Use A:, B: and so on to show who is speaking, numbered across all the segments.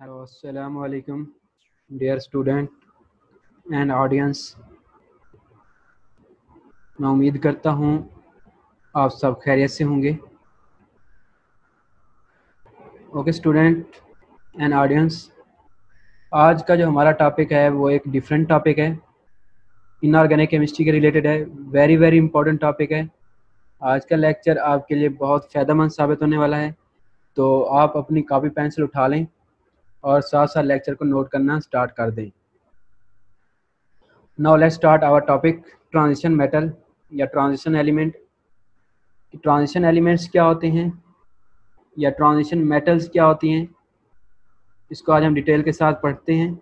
A: Hello अस्सलाम वालेकुम dear student and audience. मैं उम्मीद करता हूँ आप सब खैरियत से होंगे। ओके स्टूडेंट एंड ऑडियंस, आज का जो हमारा टॉपिक है वो एक डिफरेंट टॉपिक है, इनऑर्गेनिक केमिस्ट्री के रिलेटेड है। वेरी वेरी इंपॉर्टेंट टॉपिक है। आज का लेक्चर आपके लिए बहुत फ़ायदेमंद साबित होने वाला है, तो आप अपनी कॉपी पेंसिल उठा लें और साथ साथ लेक्चर को नोट करना स्टार्ट कर दें। Now let's start our topic, transition metal या ट्रांजिशन एलिमेंट। ट्रांजिशन एलिमेंट्स क्या होते हैं या ट्रांजिशन मेटल्स क्या होती हैं, इसको आज हम डिटेल के साथ पढ़ते हैं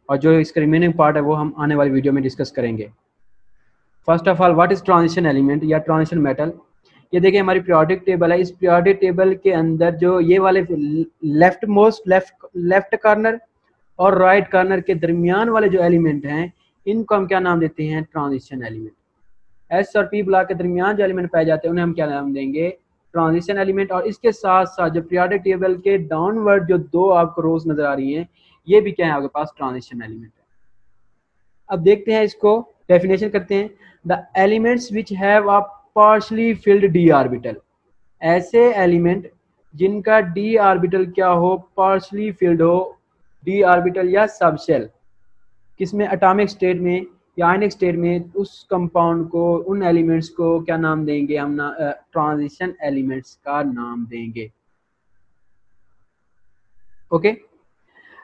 A: और जो इसका रिमेनिंग पार्ट है वो हम आने वाली वीडियो में डिस्कस करेंगे। First of all, what is transition element या ट्रांजिशन मेटल। ये देखिए हमारी पीरियोडिक टेबल है। इस पीरियोडिक टेबल के अंदर जो ये वाले लेफ्ट कॉर्नर और राइट कॉर्नर के दरमियान वाले जो एलिमेंट हैं, इनको हम क्या नाम देते हैं? Transition element. एस और पी ब्लॉक के दरमियान जो एलिमेंट पाए जाते हैं उन्हें हम क्या नाम देंगे? Transition element. और इसके साथ साथ जो पीरियोडिक टेबल के डाउनवर्ड जो दो आपको रोज नजर आ रही हैं, ये भी क्या है आपके पास? ट्रांजिशन एलिमेंट है। अब देखते हैं इसको, डेफिनेशन करते हैं। The elements which have a partially field d orbital. ऐसे एलिमेंट जिनका डी ऑर्बिटल क्या हो? पार्शली फिल्ड हो। डी ऑर्बिटल या सबशेल, किसमें? एटॉमिक स्टेट में या आयनिक स्टेट में। उस कंपाउंड को, उन एलिमेंट्स को क्या नाम देंगे हम? ट्रांजिशन एलिमेंट्स का नाम देंगे। ओके,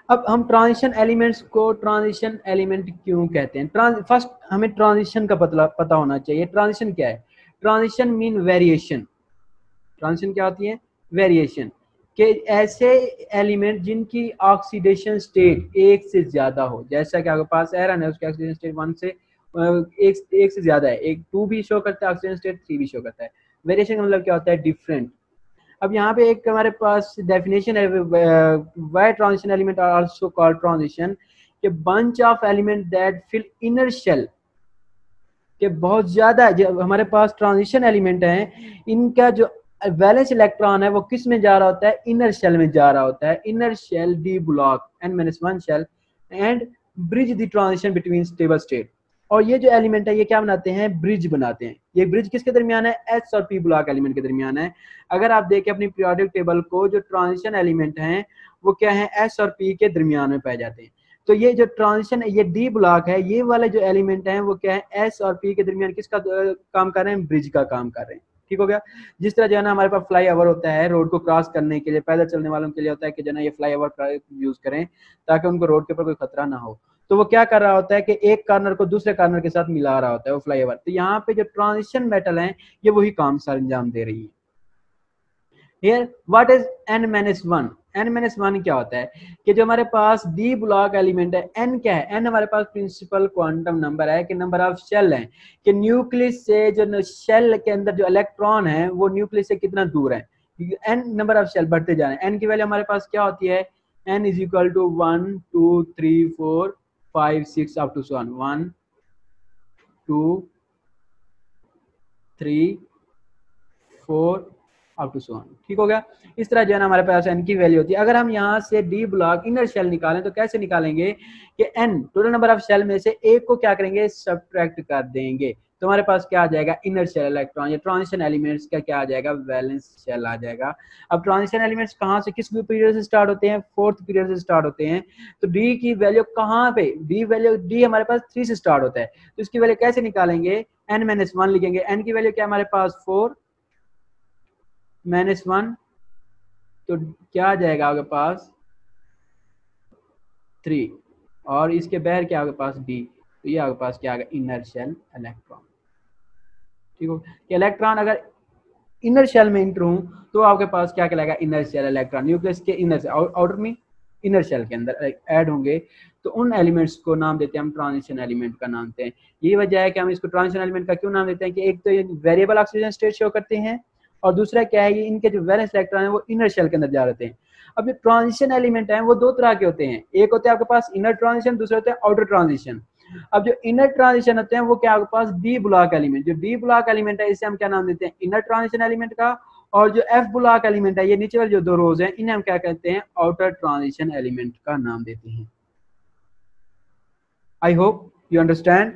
A: अब हम ट्रांजिशन एलिमेंट्स को ट्रांजिशन एलिमेंट क्यों कहते हैं? फर्स्ट हमें ट्रांजिशन का पता होना चाहिए। ट्रांजिशन क्या है? Transition mean variation. ट्रांजिशन क्या होती है? वेरिएशन। कि ऐसे एलिमेंट जिनकी ऑक्सीडेशन स्टेट एक से ज्यादा हो, जैसा कि आपके पास आयरन है, उसकी ऑक्सीडेशन स्टेट 1 से एक से ज्यादा है। एक 2 भी शो करता है ऑक्सीडेशन स्टेट, 3 भी शो करता है। वेरिएशन का मतलब क्या होता है? डिफरेंट। अब यहाँ पे एक हमारे पास डेफिनेशन है, why transition element are also called transition, कि bunch of element that fill inner shell. कि बहुत ज्यादा जो हमारे पास ट्रांजिशन एलिमेंट हैं, इनका जो वैलेंस इलेक्ट्रॉन है वो किस में जा रहा होता है? इनर शेल में जा रहा होता है। Inner shell d block N-1 shell and bridge the transition between stable state. और ये जो एलिमेंट है ये क्या बनाते हैं? ब्रिज बनाते हैं। ये ब्रिज किसके दरमियान है? एस और पी ब्लॉक एलिमेंट के दरमियान है। अगर आप देखें अपनी पीरियोडिक टेबल को, जो ट्रांजिशन एलिमेंट हैं वो क्या है? एस और पी के दरमियान में पाए जाते हैं। तो ये जो ट्रांजिशन है, ये डी ब्लॉक है, ये वाले जो एलिमेंट हैं वो क्या है? एस और पी के दरमियान किसका काम कर रहे हैं? ब्रिज का काम कर रहे हैं। ठीक हो गया। जिस तरह जो है ना हमारे पास फ्लाई ओवर होता है, रोड को क्रॉस करने के लिए पैदल चलने वालों के लिए होता है कि जो है ये फ्लाई ओवर यूज करें ताकि उनको रोड के ऊपर कोई खतरा ना हो। तो वो क्या कर रहा होता है कि एक कॉर्नर को दूसरे कॉर्नर के साथ मिला रहा होता है वो फ्लाई ओवर। तो यहाँ पे जो ट्रांजिशन मेटल है ये वही काम सर अंजाम दे रही है। Here, what is N-1? N-1 क्या होता है? कि जो हमारे पास डी ब्लॉक एलिमेंट है, N क्या है? N हमारे पास प्रिंसिपल क्वांटम नंबर है कि नंबर ऑफ शेल है, कि न्यूक्लियस से जो शेल के अंदर जो इलेक्ट्रॉन है वो न्यूक्लियस से कितना दूर है। N नंबर ऑफ शेल बढ़ते जा रहे हैं। N की वैल्यू हमारे पास क्या होती है? N is equal to 1 2 3 4 5 6 up to 1 2 3 4 up to 1। ठीक हो गया। इस तरह जो है ना हमारे पास n की वैल्यू होती है। अगर हम यहाँ से डी ब्लॉक इनर शेल निकालें तो कैसे निकालेंगे? कि n total number of shell में से एक को क्या करेंगे? सब्ट्रैक्ट कर देंगे। तो हमारे पास क्या आ जाएगा? इनर शेल इलेक्ट्रॉन या ट्रांजिशन एलिमेंट्स का क्या आ जाएगा? वैलेंस शेल आ जाएगा। अब ट्रांजिशन एलिमेंट्स कहाँ से, किस पीरियड से स्टार्ट होते हैं? 4th पीरियड से स्टार्ट होते हैं। तो डी की वैल्यू कहाँ पे? डी हमारे पास 3 से स्टार्ट होता है। तो इसकी वैल्यू कैसे निकालेंगे? N-1 लिखेंगे। n की वैल्यू क्या हमारे पास? 4 -1, तो क्या आ जाएगा आपके पास? 3। और इसके बहर क्या आपके पास? डी। तो ये आपके पास क्या आ गया? Inner shell electron. ठीक हो। इलेक्ट्रॉन अगर इनर शेल में इंटर हूं तो आपके पास क्या कहलाएगा? Inner shell electron. न्यूक्लियस के इनर से आउटर में इनर शेल के अंदर ऐड होंगे तो उन एलिमेंट्स को नाम देते हैं हम ट्रांजिशन एलिमेंट का नाम देते हैं। यही वजह है कि हम इसको ट्रांजिशन एलिमेंट का क्यों नाम देते हैं कि एक तो ये वेरिएबल ऑक्सीजन स्टेट शो करते हैं और दूसरा क्या है, ये इनके जो वैलेंस इलेक्ट्रॉन है वो इनर शेल के अंदर जा रहे हैं। अब जो ट्रांजिशन एलिमेंट है वो दो तरह के होते हैं। एक होते हैं आपके पास इनर ट्रांजिशन, दूसरे होते हैं आउटर ट्रांजिशन। अब जो इनर ट्रांजिशन होते हैं वो क्या आपके पास? D block element. जो डी ब्लॉक एलिमेंट है इसे हम क्या नाम देते हैं? इनर ट्रांजिशन एलिमेंट का। और जो एफ ब्लॉक एलिमेंट है, ये नीचे वाले जो दो रोज हैं, इन्हें हम क्या कहते हैं, आउटर ट्रांजिशन एलिमेंट का नाम देते हैं। I hope you understand.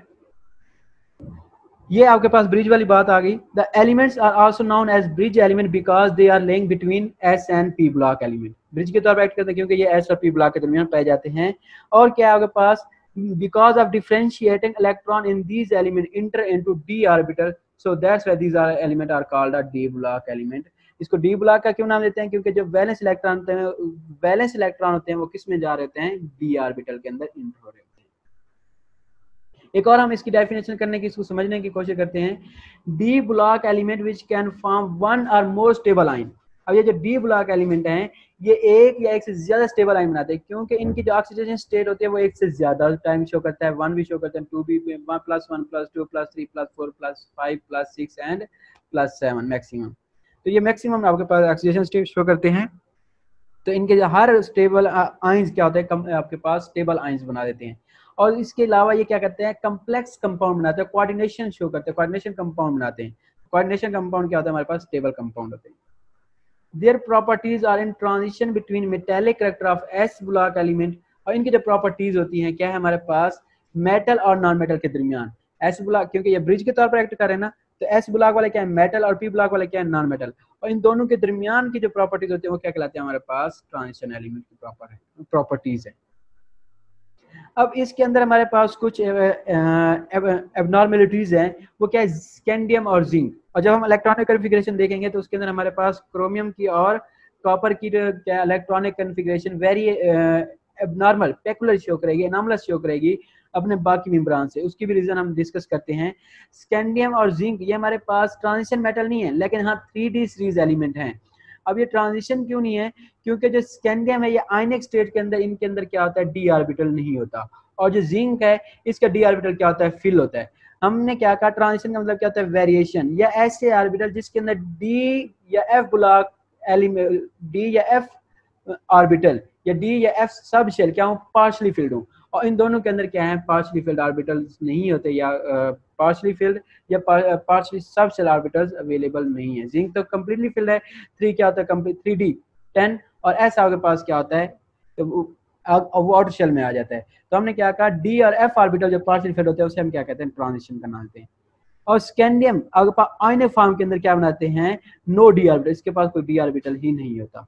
A: ये आपके पास ब्रिज वाली बात आ गई। The elements are also known as bridge element because they are link between s and p block element. Bridge के तौर पर एक्ट करते हैं क्योंकि ये एस और पी ब्लॉक के दरमियान पाए जाते हैं। और क्या आपके पास, because of differentiating electron in these element enter into D orbital, so that's why these are element are called a D block element. इसको डी ब्लॉक का क्यों नाम देते हैं, क्योंकि जो वैलेंस इलेक्ट्रॉन होते हैं वो किस में जा रहे होते हैं, डी ऑर्बिटल के अंदर इंटर हो रहे हैं। एक और हम इसकी डेफिनेशन करने की, इसको समझने की कोशिश करते हैं। D block element which can form one और मोर स्टेबल आयन। अब ये जो डी ब्लॉक एलिमेंट हैं, ये एक या एक से ज्यादा स्टेबल आयन बनाते हैं, क्योंकि इनकी जो ऑक्सीडेशन स्टेट होती है वो एक से ज्यादा टाइम शो करता है। 1 भी शो करता है, 2 भी, 1 + 1 + 2 + 3 + 4 + 5 + 6 एंड +7 मैक्सिमम। तो ये मैक्सिमम आपके पास ऑक्सीडेशन स्टेट शो करते हैं। तो इनके हर स्टेबल आयंस क्या होते हैं, आपके पास स्टेबल आयंस बना देते हैं। और इसके अलावा ये क्या करते हैं, कम्प्लेक्स कंपाउंड बनाते हैं, कोऑर्डिनेशन शो करते हैं, कोऑर्डिनेशन कंपाउंड बनाते हैं। कोऑर्डिनेशन कंपाउंड क्या होता है, हमारे पास स्टेबल कंपाउंड होते हैं। Their properties are in transition between metallic character of s block element. और इनकी जो प्रॉपर्टीज होती हैं क्या है हमारे पास, मेटल और नॉन मेटल के दरमियान। एस ब्लॉक, क्योंकि ये ब्रिज के तौर पर एक्ट कर रहे हैं ना, तो एस ब्लॉक वाले क्या है, मेटल, और पी ब्लॉक वाले क्या है, नॉन मेटल। और इन दोनों के दरमियान की जो प्रॉपर्टीज होती है वो क्या कहलाते हैं, हमारे पास ट्रांजिशन एलिमेंट की प्रॉपर्टीज है। अब इसके अंदर हमारे पास कुछ एबनॉर्मेलिटीज हैं, वो क्या है, स्कैंडियम और जिंक। और जब हम इलेक्ट्रॉनिक कन्फिगरेशन देखेंगे तो उसके अंदर हमारे पास क्रोमियम की और कॉपर की क्या electronic configuration very abnormal, peculiar show करेगी, एनॉमलस शो करेगी अपने बाकी मेम्ब्रान से। उसकी भी रीजन हम डिस्कस करते हैं। स्कैंडियम और जिंक ये हमारे पास ट्रांजिशन मेटल नहीं है, लेकिन हाँ 3D सीरीज एलिमेंट हैं। अब ये ट्रांजिशन क्यों नहीं है, क्योंकि जो स्कैंडियम है ये आयनिक स्टेट के अंदर, इनके अंदर क्या होता है, डी ऑर्बिटल नहीं होता। और जो जिंक है इसका डी ऑर्बिटल क्या होता है, फिल होता है। हमने क्या कहा, ट्रांजिशन का मतलब क्या होता है, वेरिएशन, या ऐसे ऑर्बिटल जिसके अंदर डी या एफ ब्लॉक एलिमेंट, डी या एफ ऑर्बिटल या डी या एफ सब शेल क्या हो, पार्शली फिल्ड हो। और इन दोनों के अंदर क्या है, पार्शली फिल्ड ऑर्बिटल्स नहीं होते, या पार्शली फिल्ड या partially sub shell orbitals available नहीं है। जिंक तो कंप्लीटली फिल्ड है। 3 क्या होता है, कंप्लीट 3D 10। और एस आपके पास क्या होता है, तो वो आउटर शेल में आ जाता है। तो हमने क्या कहा, डी और एफ ऑर्बिटल जो पार्शियल फिल्ड होते हैं उसे हम क्या कहते हैं, ट्रांजिशन का नाम देते हैं। और स्कैंडियम आपके पास आयनिक फॉर्म के अंदर क्या बनाते हैं, नो डी ऑर्बिटल, इसके पास कोई डी ऑर्बिटल ही नहीं होता।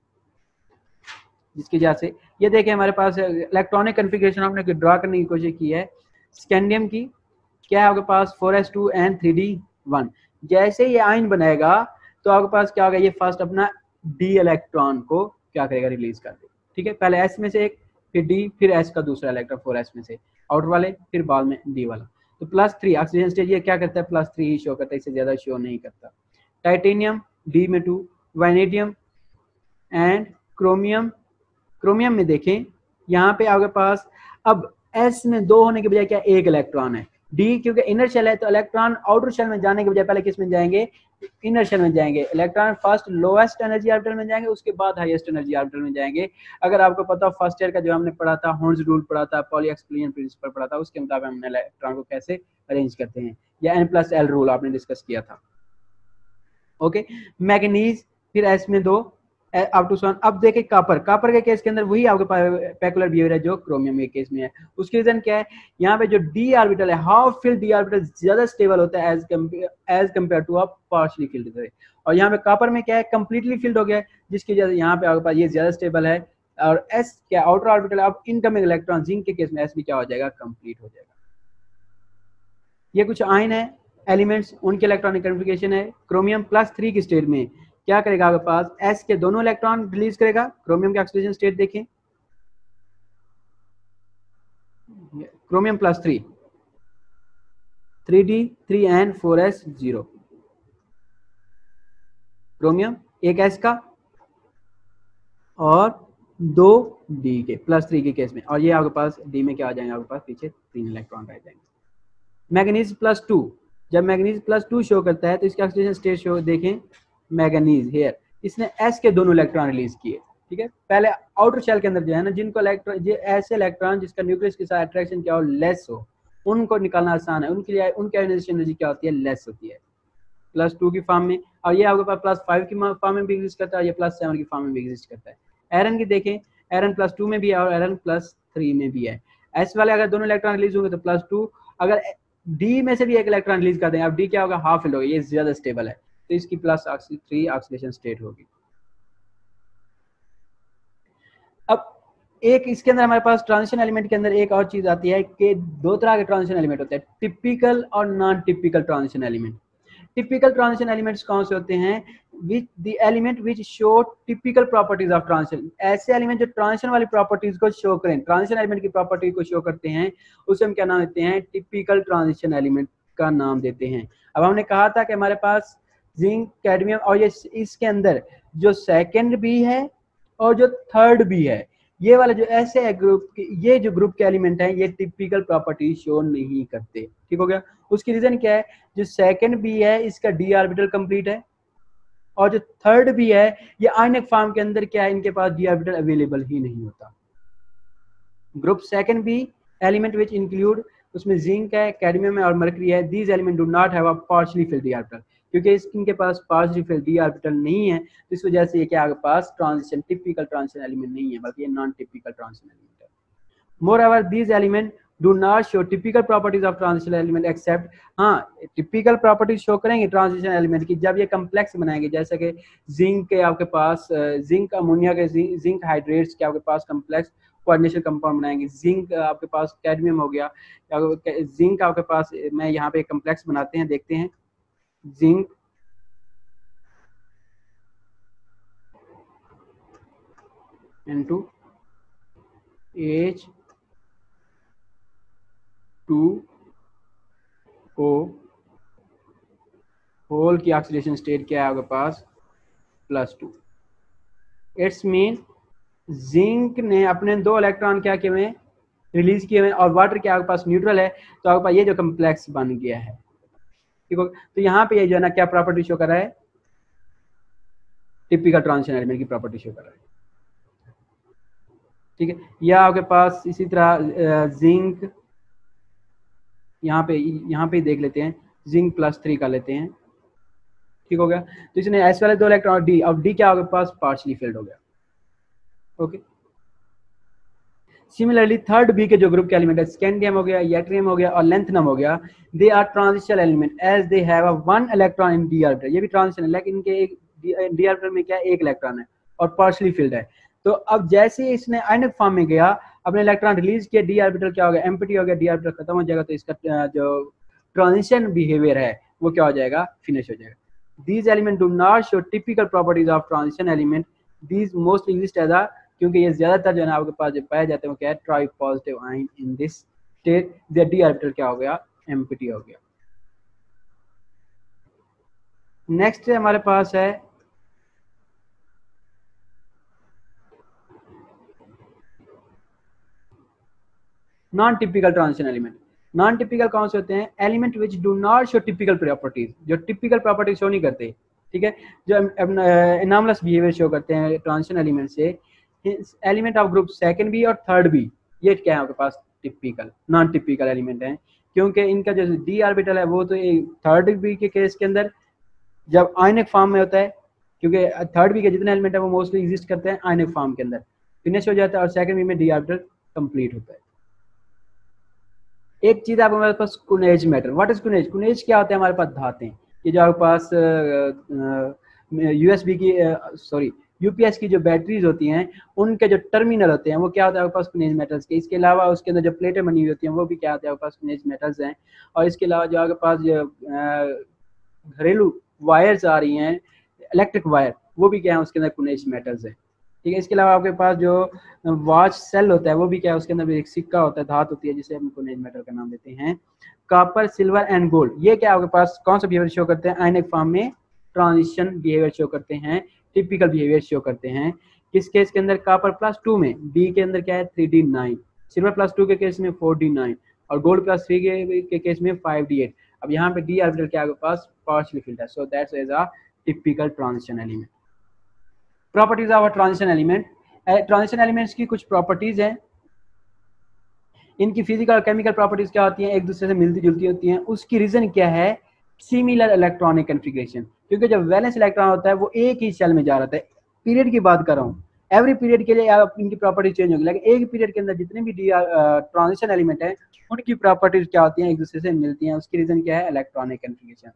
A: जिसकी वजह से ये देखें हमारे पास इलेक्ट्रॉनिक कन्फिगरेशन हमने ड्रा करने की कोशिश की है स्कैंडियम की। क्या है आपके पास 4s2 and 3d1। जैसे ये आयन बनेगा तो आपके पास क्या होगा, ये फर्स्ट अपना डी इलेक्ट्रॉन को क्या करेगा, रिलीज कर देगा। ठीक है, पहले एस में से एक, फिर डी, फिर एस का दूसरा इलेक्ट्रॉन 4s में से आउटर वाले, फिर बाद में डी वाला। तो +3 ऑक्सीजन स्टेज ये क्या करता है, +3 ही शो करता है, इससे ज्यादा शो नहीं करता। टाइटेनियम डी में 2, वैनेडियम एंड क्रोमियम। क्रोमियम में देखें यहाँ पे आपके पास अब एस में 2 होने के बजाय क्या, एक इलेक्ट्रॉन है। डी क्योंकि इनर शेल है तो इलेक्ट्रॉन आउटर शेल में जाने के बजाय पहले किस में जाएंगे, इनर शेल में जाएंगे। Electron first lowest energy orbital में जाएंगे, उसके बाद हाईएस्ट एनर्जी ऑर्बिटल में जाएंगे। अगर आपको पता हो फर्स्ट ईयर का जो हमने पढ़ा था, हॉर्न्स रूल पढ़ा था, पॉली एक्सक्लूजन प्रिंसिपल पढ़ा था, उसके मुताबिक हमने इलेक्ट्रॉन को कैसे अरेंज करते हैं, या N+L रूल आपने डिस्कस किया था। ओके, मैग्नीज फिर एस में 2 अप टू 1। अब देखें कॉपर के केस के अंदर वही आपके पास पेकुलर बिहेवियर है जो क्रोमियम के केस में है। उसकी रीजन क्या है, यहाँ पे जो डी ऑर्बिटल है, हाफ फिल्ड डी ऑर्बिटल ज्यादा स्टेबल होता है as compare to a partially filled. और यहाँ पे कॉपर में क्या है, कंप्लीटली फिल्ड हो गया है, जिसकी वजह से यहाँ पे आपके पास ये ज्यादा स्टेबल है। और एस क्या आउटर ऑर्बिटल, अब इनकमिंग इलेक्ट्रॉन जिंक के केस में एस भी क्या हो जाएगा, कंप्लीट हो जाएगा। ये कुछ आयन है एलिमेंट्स, उनके इलेक्ट्रॉनिक कन्फिगरेशन है। क्रोमियम +3 की स्टेट में क्या करेगा, आपके पास एस के दोनों इलेक्ट्रॉन रिलीज करेगा। क्रोमियम के ऑक्सीडेशन स्टेट देखें, chromium +3 3d 3n 4s 0। Chromium एक एस का और 2 डी के +3 के केस में। और ये आपके पास डी में क्या आ जाएंगे, आपके पास पीछे 3 इलेक्ट्रॉन रह जाएंगे। मैग्नीज +2, जब मैग्नीज +2 शो करता है तो इसका ऑक्सीडेशन स्टेट शो देखें, मैग्नीज हेयर इसने एस के दोनों इलेक्ट्रॉन रिलीज किए। ठीक है, पहले आउटर शेल के अंदर जो है ना, जिनको इलेक्ट्रॉन ऐसे इलेक्ट्रॉन जिसका न्यूक्लियस के साथ अट्रैक्शन क्या हो, लेस हो, उनको निकालना आसान है, उनके लिए उनकी आयोनाइजेशन एनर्जी क्या होती है, लेस होती है +2 की फॉर्म में। और ये आपके पास +5 की फॉर्म में भी एग्जिस्ट करता है, ये +7 की फॉर्म में भी एग्जिस्ट करता है। एरन की देखें, एरन +2 में भी है और एरन +3 में भी है। एस वाले अगर दोनों इलेक्ट्रॉन रिलीज होंगे तो +2, अगर डी में से भी एक इलेक्ट्रॉन रिलीज कर दें, अब डी क्या होगा, हाफ फील्ड होगा, ये ज्यादा स्टेबल है, तो इसकी +3 ऑक्सीडेशन स्टेट होगी। अब एक इसके अंदर हमारे पास ट्रांजिशन एलिमेंट के अंदर एक और चीज आती है कि दो तरह के ट्रांजिशन एलिमेंट होते हैं, टिपिकल और non typical transition element. Typical transition elements कौन से होते हैं, which the element which show typical properties of transition, ऐसे एलिमेंट जो ट्रांजिशन वाली प्रॉपर्टीज को शो करें, ट्रांजिशन एलिमेंट की प्रॉपर्टी को शो करते हैं, उसे हम क्या नाम देते हैं, टिपिकल ट्रांजिशन एलिमेंट का नाम देते हैं। अब हमने कहा था कि हमारे पास जिंक, कैडमियम और ये इसके अंदर जो सेकंड भी है और जो थर्ड भी है, ये वाले जो ऐसे ग्रुप, ये जो ग्रुप के एलिमेंट हैं, ये टिपिकल प्रॉपर्टी शो नहीं करते। ठीक हो गया। उसकी रीजन क्या है, जो सेकंड भी है इसका डी ऑर्बिटल कंप्लीट है, और जो थर्ड भी है ये आयनिक फॉर्म के अंदर क्या है, इनके पास डी ऑर्बिटल अवेलेबल ही नहीं होता। ग्रुप सेकंड भी एलिमेंट विच इंक्लूड, उसमें जिंक है, कैडमियम है और मरकरी है, these element do not have a partially field d orbital, क्योंकि इनके पास पार्शियली फिल्ड डी ऑर्बिटल नहीं है, तो इस वजह से ये क्या आपके पास ट्रांजिशन टिपिकल ट्रांजिशन एलिमेंट नहीं है, बल्कि ये नॉन टिपिकल ट्रांजिशन एलिमेंट है। Moreover these element do not show typical properties of transition element except, हाँ टिपिकल प्रॉपर्टीज शो करेंगे ट्रांजिशन एलिमेंट की जब ये कम्प्लेक्स बनाएंगे, जैसे कि जिंक के आपके पास जिंक अमोनिया के जिंक हाइड्रेट्स के आपके पास कम्प्लेक्स कोऑर्डिनेशन कंपाउंड बनाएंगे, जिंक आपके पास कैडमियम हो गया, जिंक आपके पास, मैं यहाँ पे कम्प्लेक्स बनाते हैं, देखते हैं, जिंक N2 H2O होल की ऑक्सीडेशन स्टेट क्या है आपके पास, +2। इट्स मीन जिंक ने अपने 2 इलेक्ट्रॉन क्या किए हुए, रिलीज किए हुए, और वाटर क्या आपके पास न्यूट्रल है, तो आपके पास ये जो कम्प्लेक्स बन गया है। ठीक हो, तो यहाँ पे ये जो है ना क्या प्रॉपर्टी शो कर रहा है, टिपिकल ट्रांजिशन एलिमेंट की प्रॉपर्टी शो कर रहा है। ठीक है, या आपके पास इसी तरह जिंक, यहाँ पे देख लेते हैं, जिंक +3 का लेते हैं। ठीक हो गया, तो इसने एस वाले 2 इलेक्ट्रॉन डी, अब डी क्या आपके पास पार्शियली फिल्ड हो गया। ओके, सिमिलरली थर्ड बी के जो ग्रुप के एलिमेंट है, स्कैंडियम हो गया, यट्रियम हो गया और लेंथनम हो गया, they are transition element as they have a 1 electron in d orbital, ये भी ट्रांजिशन है, लेकिन इनके एक डी ऑर्बिटल में क्या एक इलेक्ट्रॉन है और पार्शियली फिल्ड है। तो अब जैसे ही इसने आयनिक फॉर्म में गया, अपने इलेक्ट्रॉन रिलीज किया, डी ऑर्बिटल क्या हो गया, एम्प्टी हो गया, डी ऑर्बिटल खत्म हो जाएगा, तो इसका जो ट्रांजिशन बिहेवियर है वो क्या हो जाएगा, फिनिश हो जाएगा। These elements do not show typical properties of transition element. These mostly exist as a, क्योंकि ये ज्यादातर जो है आपके पास जो पाए जाते हैं वो क्या है, try positive ion in this state, the D orbital क्या हो गया, एम्प्टी हो गया। नेक्स्ट हमारे पास है non typical transition element. Non typical कौन से होते हैं, element which do not show typical properties, जो टिपिकल प्रॉपर्टी शो नहीं करते। ठीक है, जो एनॉमलस बिहेवियर शो करते हैं ट्रांजिशन एलिमेंट से, एलिमेंट ऑफ ग्रुप सेकंड भी और थर्ड भी, ये क्या है आपके पास, टिपिकल नॉन टिपिकल एलिमेंट है, क्योंकि इनका जो डी ऑर्बिटल है वो तो थर्ड बी के केस के अंदर जब आयनिक फॉर्म में होता है, क्योंकि थर्ड बी के जितने एलिमेंट है वो मोस्टली एग्जिस्ट करते हैं आयनिक फॉर्म के अंदर, फिनिश हो जाता है, और सेकंड बी में डी ऑर्बिटल कंप्लीट होता है। एक चीज आप हमारे पास कुनेज मैटर, व्हाट इज कुनेज, कुनेज क्या होता है, हमारे पास धातें, ये जो आपके पास यूएसबी की यूपीएस की जो बैटरीज होती हैं, उनके जो टर्मिनल होते हैं वो क्या होता है आपके पास कुनेज मेटल्स के। इसके अलावा उसके अंदर जो प्लेटें बनी हुई होती हैं वो भी क्या होता है आपके पास कुनेज मेटल्स हैं। और इसके अलावा जो आपके पास जो घरेलू वायर्स आ रही हैं, इलेक्ट्रिक वायर, वो भी क्या है उसके अंदर कुनेज मेटल्स है। ठीक है, इसके अलावा आपके पास जो वॉच सेल होता है वो भी क्या है, उसके अंदर भी एक सिक्का होता है, धात होती है, जिसे हम कुनेज मेटल का नाम देते हैं। कॉपर, सिल्वर एंड गोल्ड, ये क्या आपके पास कौन सा बिहेवियर शो करते हैं, आयनिक फॉर्म में ट्रांजिशन बिहेवियर शो करते हैं, टिपिकल बिहेवियर शो करते हैं। किस केस के अंदर, कॉपर +2 में, डी के अंदर क्या है 3d9, सिल्वर +2 के केस में 4d9 और गोल्ड +3 के केस में 5d8। अब यहाँ पे डी ऑर्बिटल क्या आपके पास पार्शियली फिल्ड है, so that's is a typical transition element. Properties of a transition element, transition elements की कुछ प्रॉपर्टीज हैं, इनकी फिजिकल और केमिकल प्रॉपर्टीज क्या होती हैं, एक दूसरे से मिलती जुलती होती हैं। उसकी रीजन क्या है, सिमिलर इलेक्ट्रॉनिक कॉन्फ़िगरेशन, क्योंकि जब वैलेंस इलेक्ट्रॉन होता है वो एक ही शेल में जा रहा है। पीरियड की बात कर रहा हूँ, एवरी पीरियड के लिए आप इनकी प्रॉपर्टी चेंज होगी, लेकिन एक पीरियड के अंदर जितने भी ट्रांजिशन एलिमेंट है उनकी प्रॉपर्टीज क्या होती हैं, एक दूसरे से मिलती हैं। उसकी रीजन क्या है, electronic configuration.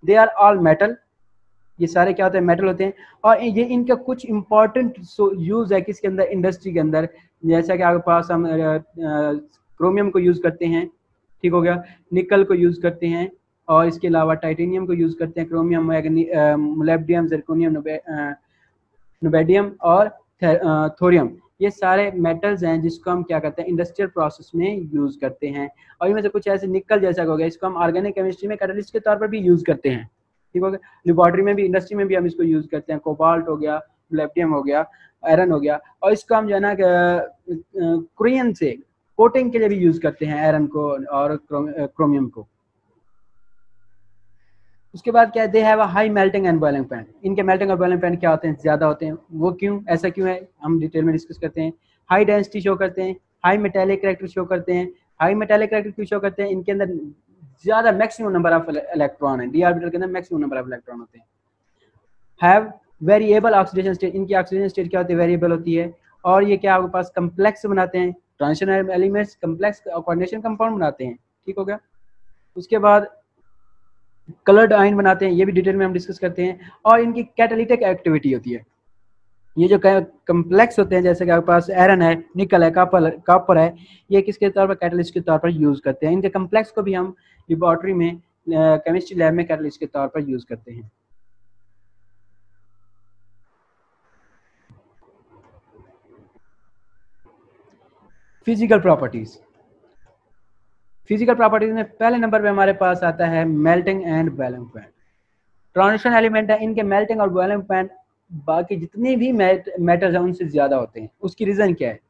A: They are all metal, ये सारे क्या होते हैं, मेटल होते हैं। और ये इनका कुछ इंपॉर्टेंट यूज है किसके अंदर, इंडस्ट्री के अंदर। जैसा कि आपके पास हम क्रोमियम को यूज करते हैं, ठीक हो गया, निकल को यूज करते हैं, और इसके अलावा टाइटेनियम को यूज करते हैं, क्रोमियम, मोलिब्डियम, जिरकोनियम, नुबेडियम और थोरियम। ये सारे मेटल्स हैं जिसको हम क्या करते हैं, इंडस्ट्रियल प्रोसेस में यूज करते हैं। और इनमें से कुछ ऐसे निकल जैसा हो गया, इसको हम ऑर्गेनिक केमिस्ट्री में कैटलिस्ट के तौर पर भी यूज करते हैं, ठीक हो गया। लेबोरेटरी में भी, इंडस्ट्री में भी हम इसको यूज करते हैं। कोबाल्ट हो गया, मोलिब्डियम हो गया, आयरन हो गया, और इसको हम जो है ना क्रियन से कोटिंग के लिए भी यूज करते हैं, आयरन को और क्रोमियम को। उसके बाद क्या है, दे have a high melting and boiling point. इनके मेल्टिंग और बॉइलिंग पॉइंट क्या होते हैं, ज्यादा होते हैं। वो क्यों, ऐसा क्यों है, हम डिटेल में डिस्कस करते हैं। हाई डेंसिटी शो करते हैं, हाई मेटेलिक कैरेक्टर शो करते हैं। हाई मेटेलिक कैरेक्टर क्यों शो करते हैं, इनके अंदर ज्यादा मैक्सिमम नंबर ऑफ इलेक्ट्रॉन है, डी ऑर्बिटल के अंदर मैक्सिमम नंबर ऑफ इलेक्ट्रॉन होते हैं। हैव वेरिएबल ऑक्सीडेशन स्टेट, इनकी ऑक्सीडेशन स्टेट क्या होती है, वेरिएबल होती है। और ये क्या आपके पास कंप्लेक्स बनाते हैं, transition elements complex coordination compound बनाते हैं, ठीक हो गया। उसके बाद कलर्ड आयन बनाते हैं, ये भी डिटेल में हम डिस्कस करते हैं। और इनकी कैटालिटिक एक्टिविटी होती है। ये जो कम्प्लेक्स होते हैं, जैसे कि आपके पास आयरन है, निकल है, कॉपर है, ये किसके तौर पर, कैटलिस्ट के तौर पर यूज करते हैं। इनके कम्प्लेक्स को भी हम लेबोरेटरी में, केमिस्ट्री लैब में कैटलिस्ट के तौर पर यूज करते हैं। फिजिकल प्रॉपर्टीज, फिजिकल प्रॉपर्टीज में पहले नंबर पे हमारे पास आता है melting and boiling point. Transition element है, इनके मेल्टिंग और बॉइलिंग पॉइंट बाकी जितने भी मेटल्स हैं उनसे ज्यादा होते हैं। उसकी रीजन क्या है,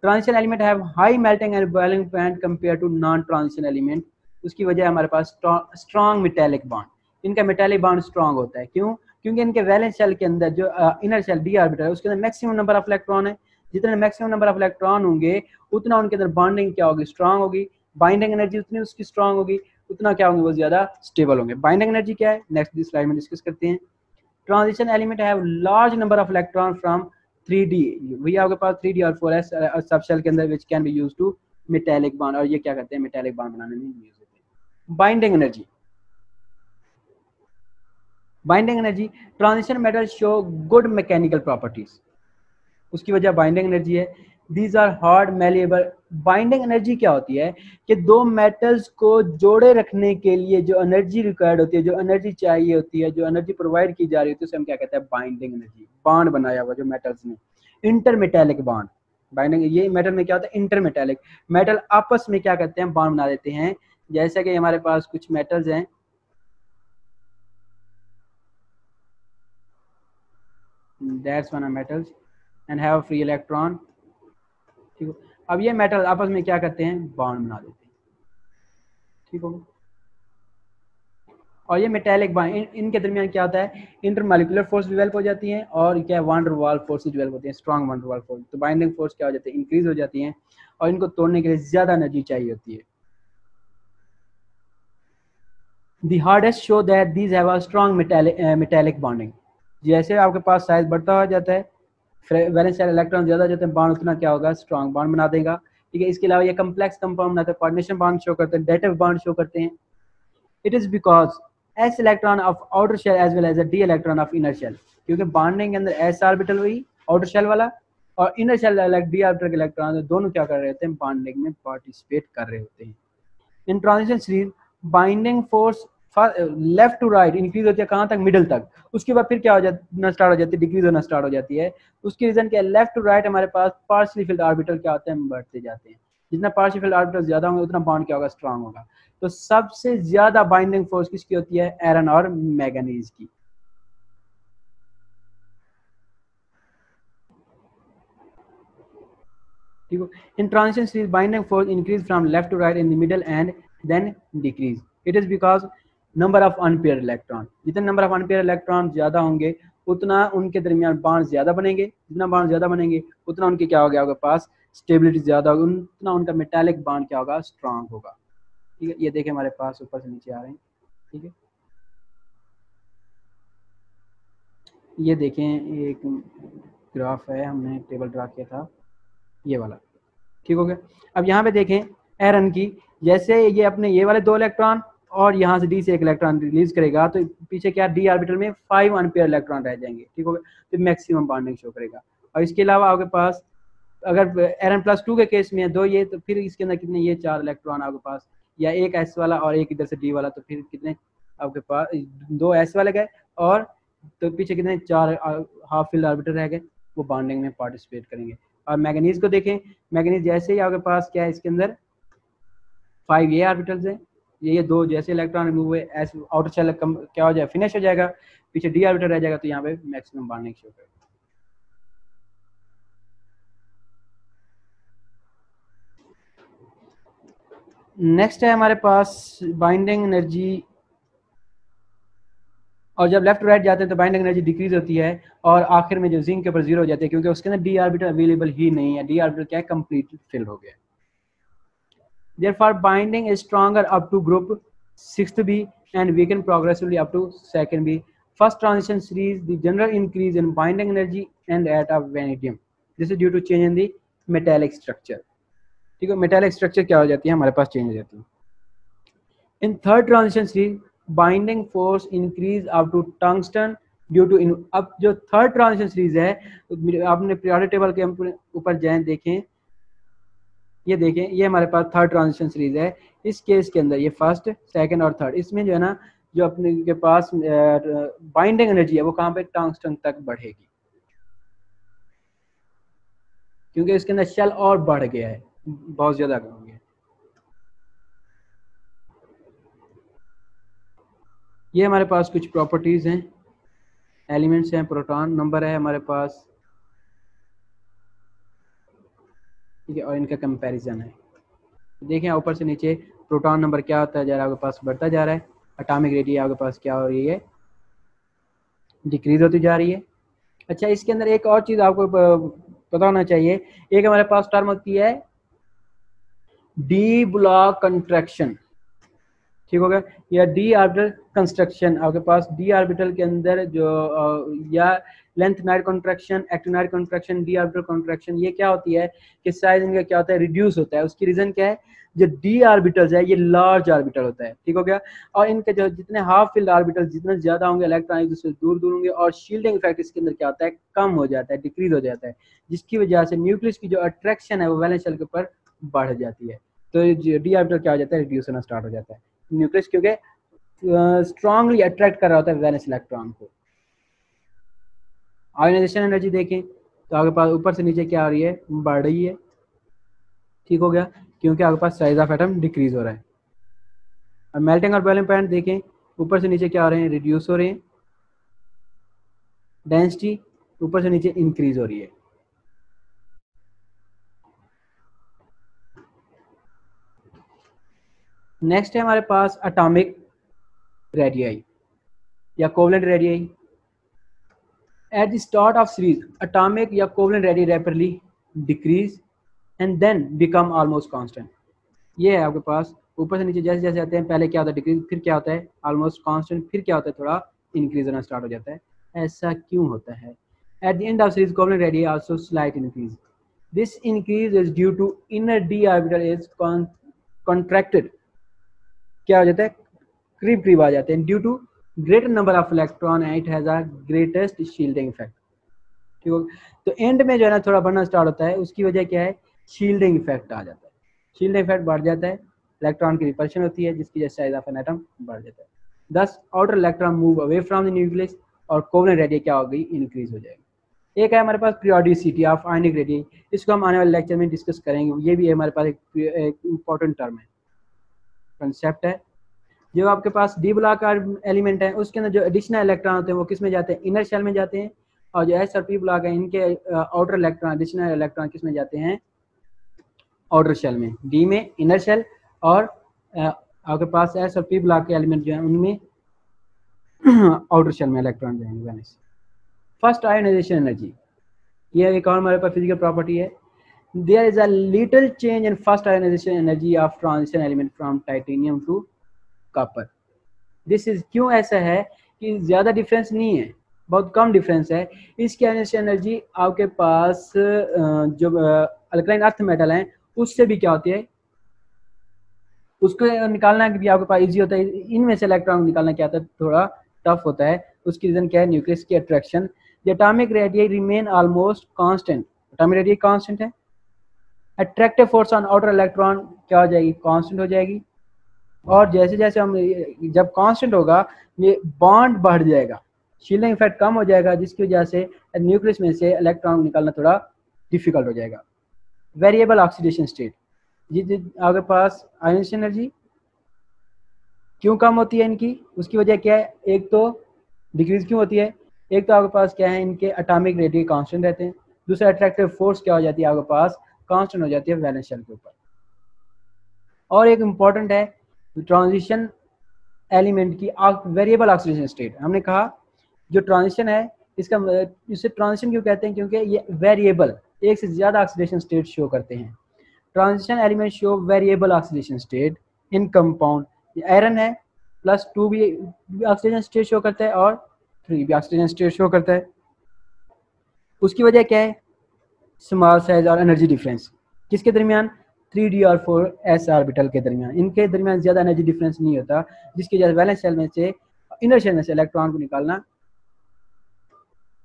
A: transition element have high melting and boiling point compare to non transition element. उसकी वजह हमारे पास स्ट्रॉन्ग मेटेलिक बॉन्ड, इनका मेटेलिक बॉन्ड स्ट्रॉन्ग होता है। क्यों, क्योंकि इनके वैलेंस शेल के अंदर जो इनर शेल डी ऑर्बिटल है उसके अंदर मैक्सिमम नंबर ऑफ इलेक्ट्रॉन है। जितने मैक्सिमम नंबर ऑफ इलेक्ट्रॉन होंगे उतना उनके अंदर बॉन्डिंग क्या होगी, स्ट्रॉन्ग होगी। बाइंडिंग एनर्जी उतनी उसकी स्ट्रॉन्ग होगी, उतना क्या होंगे, वो ज्यादा स्टेबल होंगे। बाइंडिंग एनर्जी क्या है, नेक्स्ट स्लाइड में डिस्कस करते हैं। Transition element have large number of electron from 3D, वही आपके पास 3D और 4S सब शेल के अंदर which can be used to metallic bond, और ये क्या करते हैं, मेटेलिक बॉन्ड बनाने में यूज होते हैं। Binding energy, binding energy, transition metal show good mechanical properties, उसकी वजह बाइंडिंग एनर्जी है। These are hard malleable. Binding energy क्या होती है कि दो मेटल्स को जोड़े रखने के लिए जो एनर्जी रिक्वायर्ड होती है, जो एनर्जी चाहिए होती है, जो एनर्जी प्रोवाइड की जा रही होती है, उसे हम क्या कहते हैं, बाइंडिंग एनर्जी। बॉन्ड बनाया हुआ जो मेटल्स में, इंटरमेटेलिक बॉन्ड। बाइंडिंग, ये मेटल में क्या होता है, इंटरमेटेलिक। मेटल आपस में क्या करते हैं, बॉन्ड बना देते हैं। जैसे कि हमारे पास कुछ मेटल्स हैं, that's one of metals and have free electron, ठीक है। अब ये मेटल आपस में क्या करते हैं, बॉन्ड बना देते हैं, ठीक होगा। और ये मेटेलिक बॉन्ड, इनके दरमियान क्या होता है, इंटरमॉलिक्यूलर फोर्स डेवलप हो जाती है, और क्या वान डेर वाल फोर्स डेवलप होती है, स्ट्रॉन्ग वान डेर वाल फोर्स। तो बाइंडिंग फोर्स क्या हो जाती है, इंक्रीज हो जाती है, और इनको तोड़ने के लिए ज्यादा एनर्जी चाहिए होती है। The hardest show that these have a strong metallic bonding. जैसे आपके पास साइज बढ़ता हो जाता है, वैलेंस शेल इलेक्ट्रॉन ज्यादा जाते हैं, बॉन्ड उतना क्या होगा, स्ट्रॉन्ग बॉन्ड बना देगा, ठीक है। इसके अलावा ये कम्प्लेक्स कंपाउंड बनाते हैं, कोऑर्डिनेशन बॉन्ड शो करते हैं, डेटिव बॉन्ड शो करते हैं। It is because s electron of outer shell as well as d electron of inner shell, क्योंकि बॉन्डिंग के अंदर एस ऑर्बिटल हुई आउटर शेल वाला, और इनर शेल डी ऑर्बिटल के इलेक्ट्रॉन दोनों क्या कर रहे होते हैं, बॉन्डिंग में पार्टिसिपेट कर रहे होते हैं। In transition series binding force left to right increase होती है, कहाँ तक, मिडल तक। उसके बाद फिर क्या हो जाता, स्टार्ट हो जाती है, डिक्रीज होना स्टार्ट हो जाती है। उसकी रीजन क्या है, लेफ्ट टू राइट हमारे पास पार्शियली फिल्ड ऑर्बिटल क्या होते हैं, बढ़ते जाते हैं। जितना पार्शियल फिल्ड ऑर्बिटल ज्यादा होंगे उतना बॉन्ड क्या होगा, स्ट्रांग होगा। तो सबसे ज्यादा बाइंडिंग फोर्स किसकी होती है, आयरन और मैंगनीज की। ठीक है। In transition series binding force increase from left to right in the middle and then decrease. It is because number of unpaired electron, जितने नंबर ऑफ अनपेयर इलेक्ट्रॉन ज्यादा होंगे उतना उनके दरमियान बॉन्ड ज्यादा बनेंगे, जितना बॉन्ड ज्यादा बनेंगे उतना उनके क्या होगा, आपके पास स्टेबिलिटी ज्यादा होगी, उतना उनका मेटालिक बॉन्ड क्या होगा, स्ट्रांग होगा। ठीक है, ये देखें हमारे पास ऊपर से नीचे आ रहे हैं, ठीक है। ये देखें, एक ग्राफ है, हमने टेबल ड्रा किया था ये वाला, ठीक हो गया। अब यहाँ पे देखें एरन की, जैसे ये अपने ये वाले 2 इलेक्ट्रॉन और यहाँ से डी से 1 इलेक्ट्रॉन रिलीज करेगा तो पीछे क्या डी ऑर्बिटल में 5 अनपेयर इलेक्ट्रॉन रह जाएंगे, ठीक हो गया, तो मैक्सिमम बॉन्डिंग शो करेगा। और इसके अलावा आपके पास अगर Rn+2 के केस में है 2 ये, तो फिर इसके अंदर कितने, ये 4 इलेक्ट्रॉन आपके पास, या एक S वाला और एक इधर से D वाला, तो फिर कितने आपके पास 2 S वाले गए और तो पीछे कितने 4 हाफ फिल्ड ऑर्बिटल रह गए, वो बॉन्डिंग में पार्टिसिपेट करेंगे। और मैग्नीज को देखें, मैग्नीज जैसे ही आपके पास क्या है, इसके अंदर 5 ये ऑर्बिटल्स हैं, ये 2 जैसे इलेक्ट्रॉन रिमूव हुए एस आउटर शेल क्या हो जाएगा, फिनिश हो जाएगा, पीछे डी ऑर्बिटल रह जाएगा, तो यहाँ पे मैक्सिमम बॉन्डिंग शो करेगा। नेक्स्ट है हमारे पास बाइंडिंग एनर्जी, और जब लेफ्ट राइट जाते हैं तो बाइंडिंग एनर्जी डिक्रीज होती है और आखिर में जो जिंक के ऊपर 0 हो जाती है, क्योंकि उसके अंदर डी ऑर्बिटल अवेलेबल ही नहीं है, डी ऑर्बिटल क्या है, कंप्लीट फिल हो गया। Therefore, binding is stronger up to group 6th B and weaken progressively up to 2nd B. First transition series, the general increase in binding energy and rate of vanadium. This is due to change in the metallic structure. ठीक है, metallic structure क्या हो जाती है, हमारे पास change हो जाती है। In third transition series, binding force increase up to tungsten due to अब जो third transition series है, आपने periodic table के ऊपर जाएं देखें, ये देखें, ये हमारे पास थर्ड ट्रांजिशन सीरीज है। इस केस के अंदर ये फर्स्ट, सेकंड और थर्ड, इसमें जो है ना, जो अपने के पास बाइंडिंग एनर्जी है वो कहाँ पे, टंगस्टन तक बढ़ेगी, क्योंकि इसके अंदर शेल और बढ़ गया है, बहुत ज्यादा हो गया। ये हमारे पास कुछ प्रॉपर्टीज हैं, एलिमेंट्स हैं, प्रोटॉन नंबर है हमारे पास, ठीक है, और इनका कंपैरिजन है। देखें ऊपर से नीचे प्रोटॉन नंबर क्या होता है, जरा आपके पास बढ़ता जा रहा है, एटॉमिक रेडियस आपके पास क्या हो रही है, डिक्रीज होती जा रही है। अच्छा, इसके अंदर एक और चीज आपको पता होना चाहिए, एक हमारे पास टर्म होती है डी ब्लॉक कंट्रैक्शन, ठीक हो गया, या डी ऑर्बिटल कंस्ट्रक्शन। आपके पास डी ऑर्बिटल के अंदर जो या length night contraction, actinide contraction, D orbital contraction, ये क्या होती है कि साइज इनका क्या होता है, रिड्यूस होता है। उसकी रीजन क्या है, जो डी ऑर्बिटल्स है ये लार्ज ऑर्बिटल होता है, ठीक हो गया, और इनके जो जितने हाफ फील्ड ऑर्बिटल जितने ज्यादा होंगे, इलेक्ट्रॉन एक दूसरे से दूर दूर होंगे, और शील्डिंग इफेक्ट इसके अंदर क्या होता है, कम हो जाता है, डिक्रीज हो जाता है, जिसकी वजह से न्यूक्लियस की जो अट्रैक्शन है वो वैलेंस शेल के ऊपर बढ़ जाती है, तो डी ऑर्बिटल क्या हो जाता है, रिड्यूस होना स्टार्ट हो जाता है। न्यूक्लियस क्योंकि स्ट्रांगली अट्रैक्ट कर रहा होता है वैलेंस इलेक्ट्रॉन को। आयोनाइजेशन एनर्जी देखें तो आपके पास ऊपर से नीचे क्या आ रही है, बढ़ रही है, ठीक हो गया, क्योंकि आपके पास साइज ऑफ एटम डिक्रीज हो रहा है। और मेल्टिंग और बॉइलिंग पॉइंट देखें, ऊपर से नीचे क्या हो रहे हैं, रिड्यूस हो रहे हैं, डेंसिटी ऊपर से नीचे इंक्रीज हो रही है। नेक्स्ट है हमारे पास एटॉमिक रेडियाई या covalent radii. At the start of series atomic या covalent radii rapidly decrease and then become almost constant. ये है आपके पास ऊपर से नीचे जैसे जैसे आते हैं, पहले क्या होता है डिक्रीज, फिर क्या होता है ऑलमोस्ट कांस्टेंट, फिर क्या होता है थोड़ा इंक्रीज होना स्टार्ट हो जाता है। ऐसा क्यों होता है? At the end of series covalent radii also slight increase. This increase is due to inner d orbital is contracted, क्या हो जाता है, करीब करीब आ जाते हैं, due to greater number of electron and it has a greatest shielding effect, ठीक है। तो एंड में जो है ना थोड़ा बढ़ना स्टार्ट होता है, उसकी वजह क्या है, शील्डिंग इफेक्ट आ जाता है, शील्डिंग इफेक्ट बढ़ जाता है, इलेक्ट्रॉन की रिपल्शन होती है, जिसकी वजह से साइज ऑफ एन एटम बढ़ जाता है। दस outer electron move away from the nucleus और कोवलेंट रेडियाई क्या हो गई, इंक्रीज हो जाएगी। एक है हमारे पास पीरियोडिसिटी ऑफ आयनिक रेडियाई, इसको हम आने वाले लेक्चर में डिस्कस करेंगे, ये भी हमारे पास एक इंपॉर्टेंट टर्म है, कंसेप्ट है। जो आपके पास डी ब्लॉक एलिमेंट है उसके अंदर जो एडिशनल इलेक्ट्रॉन होते हैं वो किस में जाते हैं, इनर शेल में जाते हैं, और जो एस और पी ब्लॉक है इनके आउटर इलेक्ट्रॉन एडिशनल इलेक्ट्रॉन किस में जाते हैं, आउटर शेल में, डी में इनर शेल, और आपके पास एस और पी ब्लॉक के एलिमेंट जो है उनमें आउटर शेल में इलेक्ट्रॉन जाएंगे। फर्स्ट आयोनाइजेशन एनर्जी, ये एक और हमारे पास फिजिकल प्रॉपर्टी है। There is a little change in first ionization energy of transition element from titanium to copper. This is, क्यों ऐसा है कि ज्यादा डिफरेंस नहीं है, बहुत कम डिफरेंस है। इसकी एनर्जी आपके पास जो अल्कलाइन अर्थ मेटल है उससे भी क्या होती है, उसको निकालना भी आपके पास इजी होता है। इनमें से इलेक्ट्रॉन निकालना क्या होता है, थोड़ा टफ होता है। उसकी रीजन क्या है, न्यूक्लियस की attraction. The atomic radius remain almost constant, atomic radius constant है। Attractive force on outer electron क्या हो जाएगी, कांस्टेंट हो जाएगी। और जैसे जैसे हम जब कांस्टेंट होगा ये बॉन्ड बढ़ जाएगा, शील्डिंग इफेक्ट कम हो जाएगा, जिसकी वजह से न्यूक्लियस में से इलेक्ट्रॉन निकालना थोड़ा डिफिकल्ट हो जाएगा। वेरिएबल ऑक्सीडेशन स्टेट, जी आपके पास आयनिक एनर्जी क्यों कम होती है इनकी, उसकी वजह क्या है, एक तो डिक्रीज क्यों होती है, एक तो आपके पास क्या है इनके एटॉमिक रेडियस कांस्टेंट रहते हैं, दूसरा अट्रैक्टिव फोर्स क्या हो जाती है आपके पास कांस्टेंट हो जाती है वैलेंस शेल के ऊपर। और एक इम्पॉर्टेंट है ट्रांजिशन एलिमेंट की वेरिएबल ऑक्सीडेशन स्टेट। हमने कहा जो ट्रांजिशन है इसका, इसे ट्रांजिशन क्यों कहते हैं, क्योंकि ये वेरिएबल एक से ज्यादा ऑक्सीडेशन स्टेट शो करते हैं। Transition element show variable oxidation state in compound. Iron है +2 भी ऑक्सीडेशन स्टेट शो करता है और 3 भी ऑक्सीडेशन स्टेट शो करता है। उसकी वजह क्या है, स्मॉल साइज और एनर्जी डिफरेंस। किसके दरमियान, 3d और 4s ऑर्बिटल के दरमियान, इनके दरमियान ज्यादा एनर्जी डिफरेंस नहीं होता, जिसकी वजह से वैलेंस शेल में से इनर शेल में से इलेक्ट्रॉन को निकालना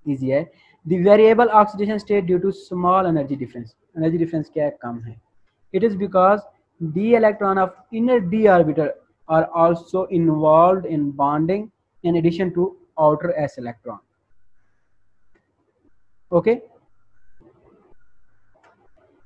A: ईजी है। The variable oxidation state due to small energy difference, energy difference क्या है, कम है। It is because d electron of inner d orbital are also involved in bonding in addition to outer s electron. Okay?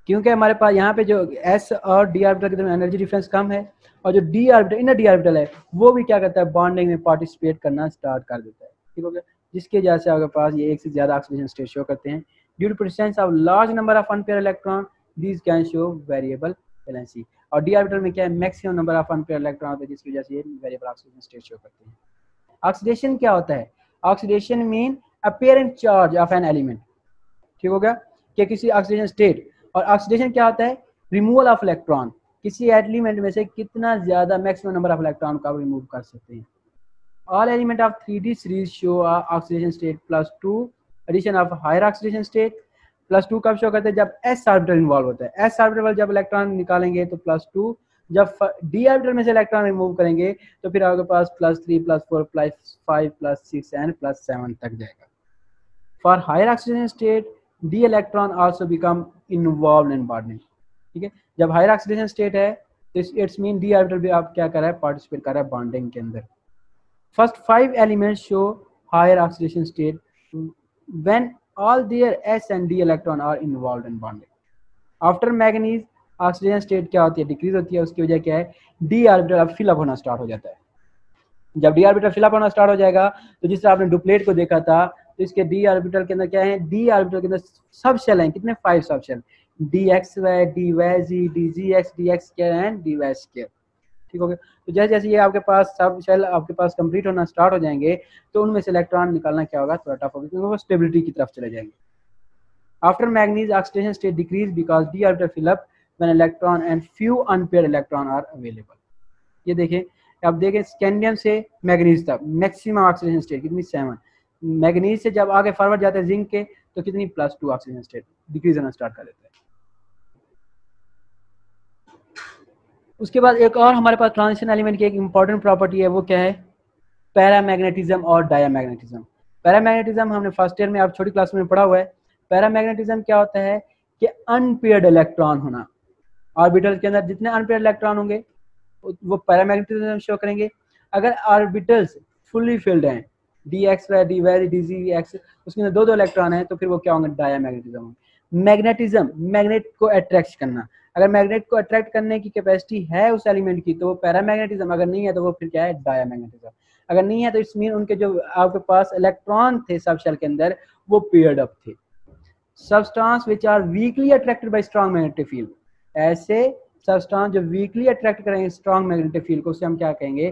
A: क्योंकि हमारे पास यहाँ पे जो s और d orbital के दरमियान एनर्जी डिफरेंस कम है, और जो d orbital inner d orbital है वो भी क्या करता है, बॉन्डिंग में पार्टिसिपेट करना स्टार्ट कर देता है। ठीक हो गया, जिसकी वजह से आपके पास ये एक से ज्यादा ऑक्सीडेशन स्टेट शो करते हैं। Due to presence of large number of unpaired electron these can show variable valency. और डी ऑर्बिटल में क्या है, maximum number of unpaired electron होते हैं, जिसकी वजह से ये वेरिएबल ऑक्सीडेशन स्टेट शो करते हैं। ऑक्सीडेशन क्या होता है, oxidation mean apparent charge of an element. ठीक हो गया, कि किसी ऑक्सीडेशन स्टेट, और ऑक्सीडेशन क्या होता है, रिमूवल ऑफ इलेक्ट्रॉन, किसी एलिमेंट में से कितना ज्यादा मैक्सिमम नंबर ऑफ इलेक्ट्रॉन को आप रिमूव कर सकते हैं। All element of 3D series show a oxidation state +2, addition of higher oxidation state। +2 कब शो करते हैं, जब s ऑर्बिटल इन्वॉल्व होता है। s ऑर्बिटल जब इलेक्ट्रॉन निकालेंगे तो +2, जब d ऑर्बिटल में से इलेक्ट्रॉन रिमूव करेंगे तो फिर आपके पास +3 +4 +5 +6 एंड +7 तक जाएगा। For higher oxidation state d electron also become involved in bonding। ठीक है, जब हायर ऑक्सीडेशन स्टेट है तो इट्स मीन d ऑर्बिटल भी आप क्या कर रहा है, पार्टिसिपेट कर रहा है बॉन्डिंग के अंदर। First 5 elements show higher oxidation state when all their s and d electron are involved in bonding। After manganese oxidation state क्या होती है, डिक्रीज होती है। उसकी वजह क्या है, d ऑर्बिटल अब फिलअप होना स्टार्ट हो जाता है। जब d ऑर्बिटल फिलअप होना स्टार्ट हो जाएगा तो जिस तरह आपने डुप्लेट को देखा था, तो इसके d ऑर्बिटल के अंदर क्या है, d ऑर्बिटल के अंदर सब शेल हैं, कितने 5 sub shell, dxy dy dgx dx क्या है, dy स्क्वायर। ठीक हो गया, तो जैसे जैसे ये आपके पास सब शेल आपके पास कंप्लीट होना स्टार्ट हो जाएंगे तो उनमें से इलेक्ट्रॉन निकालना क्या होगा, थोड़ा टफ होगा, क्योंकि वो स्टेबिलिटी की तरफ चले जाएंगे। After manganese oxidation state decrease because d orbital fill up when electron and few unpaired electron are available. ये देखें, अब देखें स्कैंडियम से मैग्नीज तक मैक्सिमम ऑक्सीडेशन स्टेट कितनी, 7। मैग्नीज से जब आगे फॉरवर्ड जाते हैं जिंक के तो कितनी, +2 ऑक्सीडेशन स्टेट डिक्रीज होना स्टार्ट कर देता है। उसके बाद एक और हमारे पास ट्रांजिशन एलिमेंट की एक इंपॉर्टेंट प्रॉपर्टी है, वो क्या है, पैरामैग्नेटिज्म और डायामैग्नेटिज्म। पैरामैग्नेटिज्म हमने फर्स्ट ईयर में, आप छोटी क्लास में पढ़ा हुआ है। पैरामैग्नेटिज्म क्या होता है कि अनपेयर्ड इलेक्ट्रॉन होना, ऑर्बिटल के अंदर जितने अनपेयर्ड इलेक्ट्रॉन होंगे वो पैरामैग्नेटिज्म शो करेंगे। अगर ऑर्बिटल्स फुल्ली फिल्ड हैं, dxy dy dgx, उसके अंदर 2 इलेक्ट्रॉन हैं, तो फिर वो क्या होंगे, डायामैग्नेटिज्म। मैग्नेटिज्म, मैग्नेट को अट्रैक्ट करना, अगर मैग्नेट को अट्रैक्ट करने की कैपेसिटी है उस एलिमेंट की तो वो पैरामैग्नेटिज्म, अगर नहीं है तो वो फिर क्या है, डायामैग्नेटिज्म। अगर नहीं है तो इट्स मीन उनके जो आपके पास इलेक्ट्रॉन थे सब शेल के अंदर वो पेयर्ड अप थे। Substance which are weakly attracted by strong magnetic field, ऐसे सब्सटेंस जो वीकली अट्रैक्ट करेंगे स्ट्रांग मैग्नेटिक फील्ड को, उसे हम क्या कहेंगे,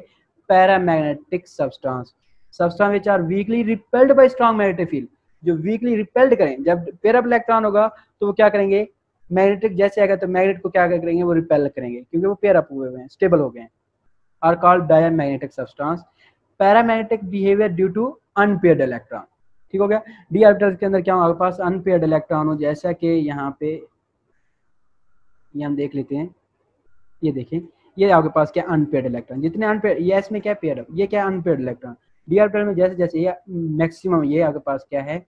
A: paramagnetic substance. Substance which are weakly repelled by strong magnetic field, जो वीकली रिपेल्ड करें, जब पेयर अप इलेक्ट्रॉन होगा तो वो क्या करेंगे, मैग्नेटिक जैसे आएगा तो मैग्नेट को क्या करेंगे, वो रिपेल करेंगे, क्योंकि वो पेयर अप हुए हुए हैं, स्टेबल हो गए हैं, are called diamagnetic substance. Paramagnetic behaviour due to unpaired electron, ठीक हो गया। डी ऑर्बिटल के अंदर क्या हो, आपके पास अनपेयर्ड इलेक्ट्रॉन हो, जैसा कि यहाँ पे ये हम देख लेते हैं, ये देखें, ये आपके पास क्या अनपेयर्ड इलेक्ट्रॉन, जितने अनपेयर्ड, ये इसमें क्या पेयर है, ये क्या अनपेयर्ड इलेक्ट्रॉन। डी ऑर्बिटल में जैसे जैसे ये मैक्सिमम, ये आपके पास क्या है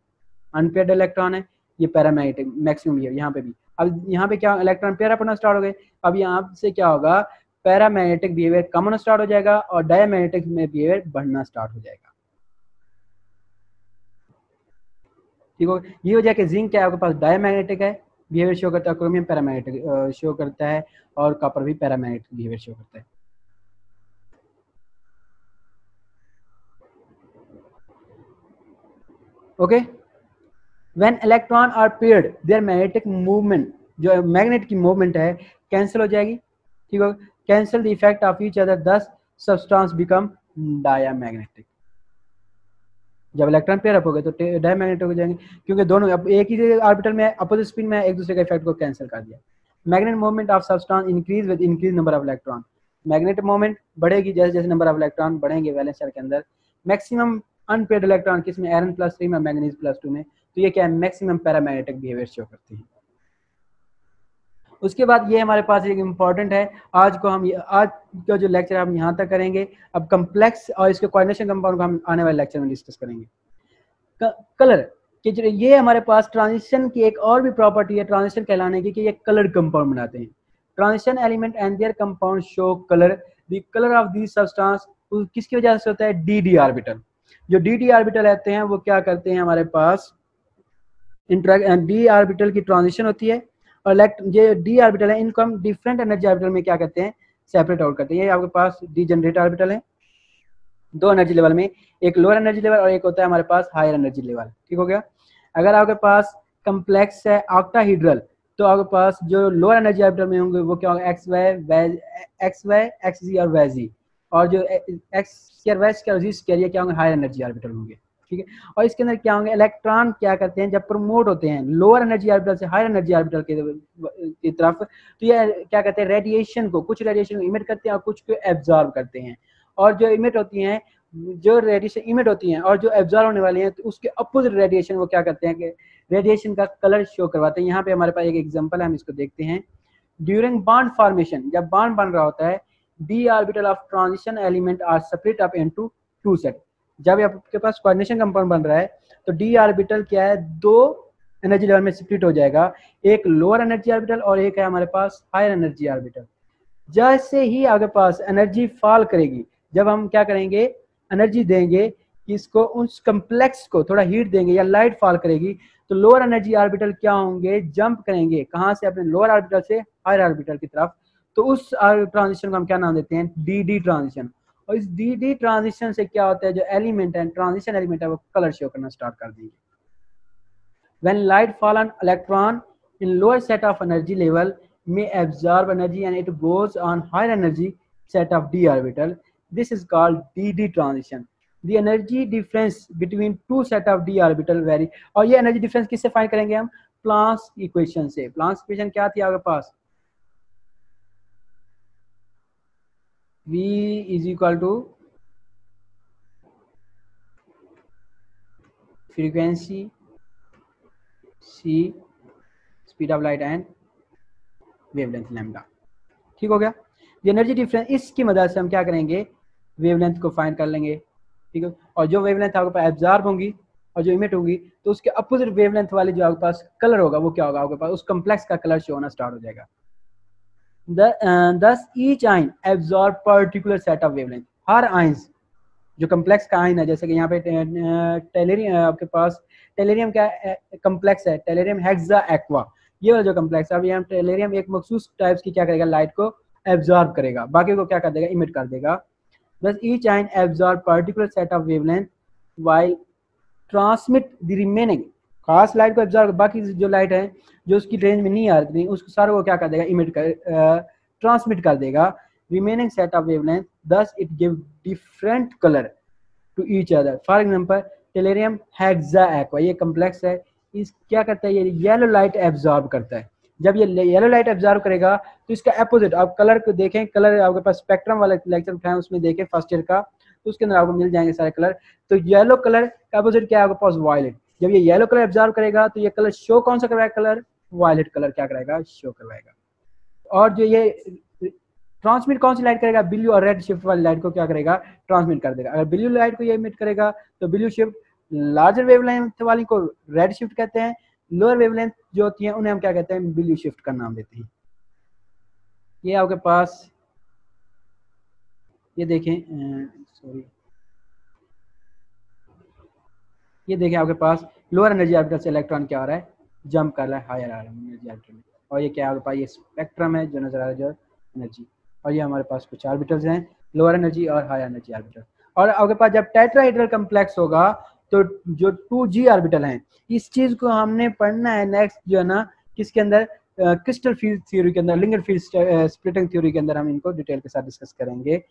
A: अनपेयर्ड इलेक्ट्रॉन है, ये पैरामैग्नेटिक मैक्सिमम, ये यहाँ पे भी। अब यहाँ पे क्या इलेक्ट्रॉन पेयर अपना स्टार्ट हो गए, अब यहाँ से क्या होगा, पैरामैग्नेटिक बिहेवियर कम होना स्टार्ट हो जाएगा और डायमैग्नेटिक में बिहेवियर बढ़ना स्टार्ट हो जाएगा। ठीक हो, ये हो जाए कि जिंक क्या है आपके पास डायमैग्नेटिक है, बिहेवियर शो करता है, क्रोमियम पैरामैग्नेटिक शो करता है और कॉपर भी पैरामैग्नेटिक बिहेवियर शो करता है। Okay, when electron are paired their magnetic movement, जो मैग्नेट की मूवमेंट है कैंसिल हो जाएगी। ठीक हो, cancel the effect of each other, thus substance become diamagnetic. जब इलेक्ट्रॉन पेयर अप हो गए तो डायमैग्नेटिक हो जाएंगे, क्योंकि दोनों अब एक ही ऑर्बिटल में अपोजिट स्पिन में एक दूसरे के इफेक्ट को कैंसिल कर दिया। Magnet movement of substance increase with increase number of electron, magnetic movement बढ़ेगी जैसे जैसे नंबर ऑफ इलेक्ट्रॉन बढ़ेंगे वैलेंस शेल के अंदर। मैक्सिमम अनपेयर्ड इलेक्ट्रॉन किसमें, आयरन +3 में, मैग्नीज +2 में, तो ये क्या है मैक्सिमम पैरामैग्नेटिक बिहेवियर शो करती है। उसके बाद ये हमारे पास एक इम्पॉर्टेंट है, आज का जो लेक्चर हम यहाँ तक करेंगे। अब कम्प्लेक्स और इसके कोऑर्डिनेशन कंपाउंड को हम आने वाले लेक्चर में डिस्कस करेंगे। कलर कि ये हमारे पास ट्रांजिशन की एक और भी प्रॉपर्टी है ट्रांजिशन कहलाने की, कि ये कलर कंपाउंड बनाते हैं। Transition element and there compound show colour, the colour of this substance किसकी वजह से होता है, डी ऑर्बिटल। जो डी ऑर्बिटल रहते हैं वो क्या करते हैं, हमारे पास डी ऑर्बिटल की ट्रांजिशन होती है और जो डी ऑर्बिटल है इनको हम डिफरेंट एनर्जी ऑर्बिटल में क्या करते हैं, सेपरेट आउट करते हैं। ये आपके पास डीजेनरेट ऑर्बिटल है, दो एनर्जी लेवल में, एक लोअर एनर्जी लेवल और एक होता है हमारे पास हायर एनर्जी लेवल। ठीक हो गया। अगर आपके पास कम्प्लेक्स है ऑक्टाहेड्रल, तो आपके पास जो लोअर एनर्जी ऑर्बिटल में होंगे वो क्या होगा, एक्स वाई एक्स जी और वाई जी, और जो एक्स स्क्वायर वाई स्क्वायर जी स्क्वायर ये क्या होंगे, हायर एनर्जी ऑर्बिटल होंगे। ठीक है, और इसके अंदर क्या होंगे, इलेक्ट्रॉन क्या करते हैं जब प्रमोट होते हैं लोअर एनर्जी ऑर्बिटल से हायर एनर्जी ऑर्बिटल की तरफ, तो ये क्या करते हैं, रेडिएशन को, कुछ रेडिएशन को इमिट करते हैं और कुछ को एब्जॉर्ब करते हैं। और जो इमिट होती हैं, जो रेडिएशन इमिट होती हैं और जो एब्जॉर्ब होने वाली हैं, तो उसके अपोजिट रेडिएशन वो क्या करते हैं कि रेडिएशन का कलर शो करवाते हैं। यहाँ पे हमारे पास एक एग्जांपल है, हम इसको देखते हैं। ड्यूरिंग बॉन्ड फॉर्मेशन, जब बॉन्ड बन रहा होता है, d orbital of transition element are split up into two set. जब आपके पास कोऑर्डिनेशन कंपाउंड बन रहा है तो डी ऑर्बिटल क्या है, दो एनर्जी लेवल में स्प्लिट हो जाएगा, एक लोअर एनर्जी ऑर्बिटल और एक है हमारे पास हायर एनर्जी ऑर्बिटल। जैसे ही आपके पास एनर्जी फॉल करेगी, जब हम क्या करेंगे, एनर्जी देंगे कि इसको, उस कम्प्लेक्स को थोड़ा हीट देंगे या लाइट फॉल करेगी, तो लोअर एनर्जी ऑर्बिटल क्या होंगे, जंप करेंगे कहाँ से, अपने लोअर ऑर्बिटल से हायर ऑर्बिटल की तरफ। तो उस ट्रांजिशन को हम क्या नाम देते हैं, डी ट्रांजिशन। और इस डी ट्रांजिशन से क्या होता है, जो एलिमेंट है, ट्रांजिशन एलिमेंट है, वो कलर शो करना स्टार्ट कर देंगे। When light fall on electron in lower set of energy level may absorb energy and it goes on higher energy set of d orbital. This is called dd transition. The energy difference between two set of d orbital vary. और ये energy difference किससे find करेंगे हम, Planck's equation से। Planck's equation क्या थी आपके पास, v is equal to frequency c speed of light and wavelength lambda. ठीक हो गया। ये एनर्जी डिफरेंस, इसकी मदद से हम क्या करेंगे, वेवलेंथ को फाइंड कर लेंगे। ठीक है, और जो वेवलेंथ आपके पास एब्जॉर्ब होंगी और जो इमिट होगी, तो उसके अपोजिट वेवलेंथ वाली जो आपके पास कलर होगा वो क्या होगा, आपके पास उस कम्प्लेक्स का कलर शो होना स्टार्ट हो जाएगा। Thus each ion absorb particular set of wavelength. Her ions जो कम्प्लेक्स का आयन है, जैसे कि यहाँ पे टेलेरियम, आपके पास टेलेरियम क्या कम्प्लेक्स है, टेलेरियम हेक्सा एक्वा, ये वाला जो कम्प्लेक्स है, अब यहाँ टेलेरियम एक मखसूस टाइप्स की क्या करेगा, लाइट को एब्जॉर्ब करेगा, बाकी को क्या कर देगा, इमिट कर देगा। Thus each ion absorb particular set of wavelength while transmit the remaining, खास लाइट को एब्जॉर्ब, बाकी जो लाइट है जो उसकी रेंज में नहीं आ रही उसको सारे को क्या कर देगा, इमिट कर ट्रांसमिट कर देगा remaining set of wavelength. Thus it give different colour to each other. For example tellurium hexa aqua, ये कम्प्लेक्स है, इस क्या करता है, ये येलो लाइट एब्जॉर्ब करता है। जब ये येलो लाइट एब्जॉर्ब करेगा तो इसका अपोजिट, आप कलर को देखें, कलर आपके पास स्पेक्ट्रम वाला लेक्चर उठाएं, उसमें देखें फर्स्ट ईयर का, तो उसके अंदर आपको मिल जाएंगे सारे कलर। तो येलो कलर का अपोजिट क्या है आपके पास? वायलेट। जब ये येलो कलर ऑब्जर्व करेगा तो ये कलर शो कौन सा करवाएगा? कलर वायलेट कलर क्या कराएगा? शो करवाएगा। और जो ये ट्रांसमिट कौन सी लाइट करेगा? ब्लू और रेड शिफ्ट वाली लाइट को क्या करेगा? ट्रांसमिट कर देगा। अगर ब्लू लाइट को ये इमिट करेगा तो ब्लू शिफ्ट, लार्जर वेवलेंथ वाली को रेड शिफ्ट कहते हैं, लोअर वेवलेंथ जो होती है उन्हें हम क्या कहते हैं? ब्लू शिफ्ट का नाम देते हैं। ये आपके पास ये देखें, सॉरी, ये देखें आपके पास लोअर एनर्जी ऑर्बिटल से इलेक्ट्रॉन क्या आ रहा है? जंप कर रहा है हायर एनर्जी ऑर्बिटल में। और ये क्या है आपके पास? ये स्पेक्ट्रम है जो नजर आ रहा है, जो एनर्जी। और ये हमारे पास कुछ ऑर्बिटल्स हैं, लोअर एनर्जी और हाई एनर्जी ऑर्बिटल। और आपके पास जब टेट्राहेड्रल कम्प्लेक्स होगा तो जो 2g ऑर्बिटल हैं, इस चीज को हमने पढ़ना है नेक्स्ट जो है ना, किसके अंदर? क्रिस्टल फील्ड थ्योरी के अंदर, लिंगर फील्ड स्प्लिटिंग थ्योरी के अंदर हम इनको डिटेल के साथ डिस्कस करेंगे।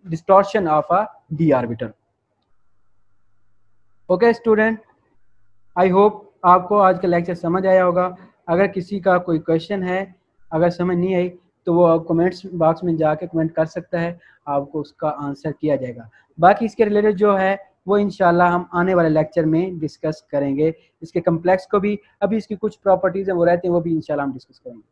A: Distortion of a D orbital. Okay student, I hope आपको आज का लेक्चर समझ आया होगा। अगर किसी का कोई क्वेश्चन है, अगर समझ नहीं आई तो वो कमेंट्स बॉक्स में जाके कमेंट कर सकता है, आपको उसका आंसर किया जाएगा। बाकी इसके रिलेटेड जो है वो इंशाल्लाह हम आने वाले लेक्चर में डिस्कस करेंगे। इसके कम्प्लेक्स को भी, अभी इसकी कुछ प्रॉपर्टीज़ हैं वो रहती हैं, वो भी इंशाल्लाह हम डिस्कस करेंगे।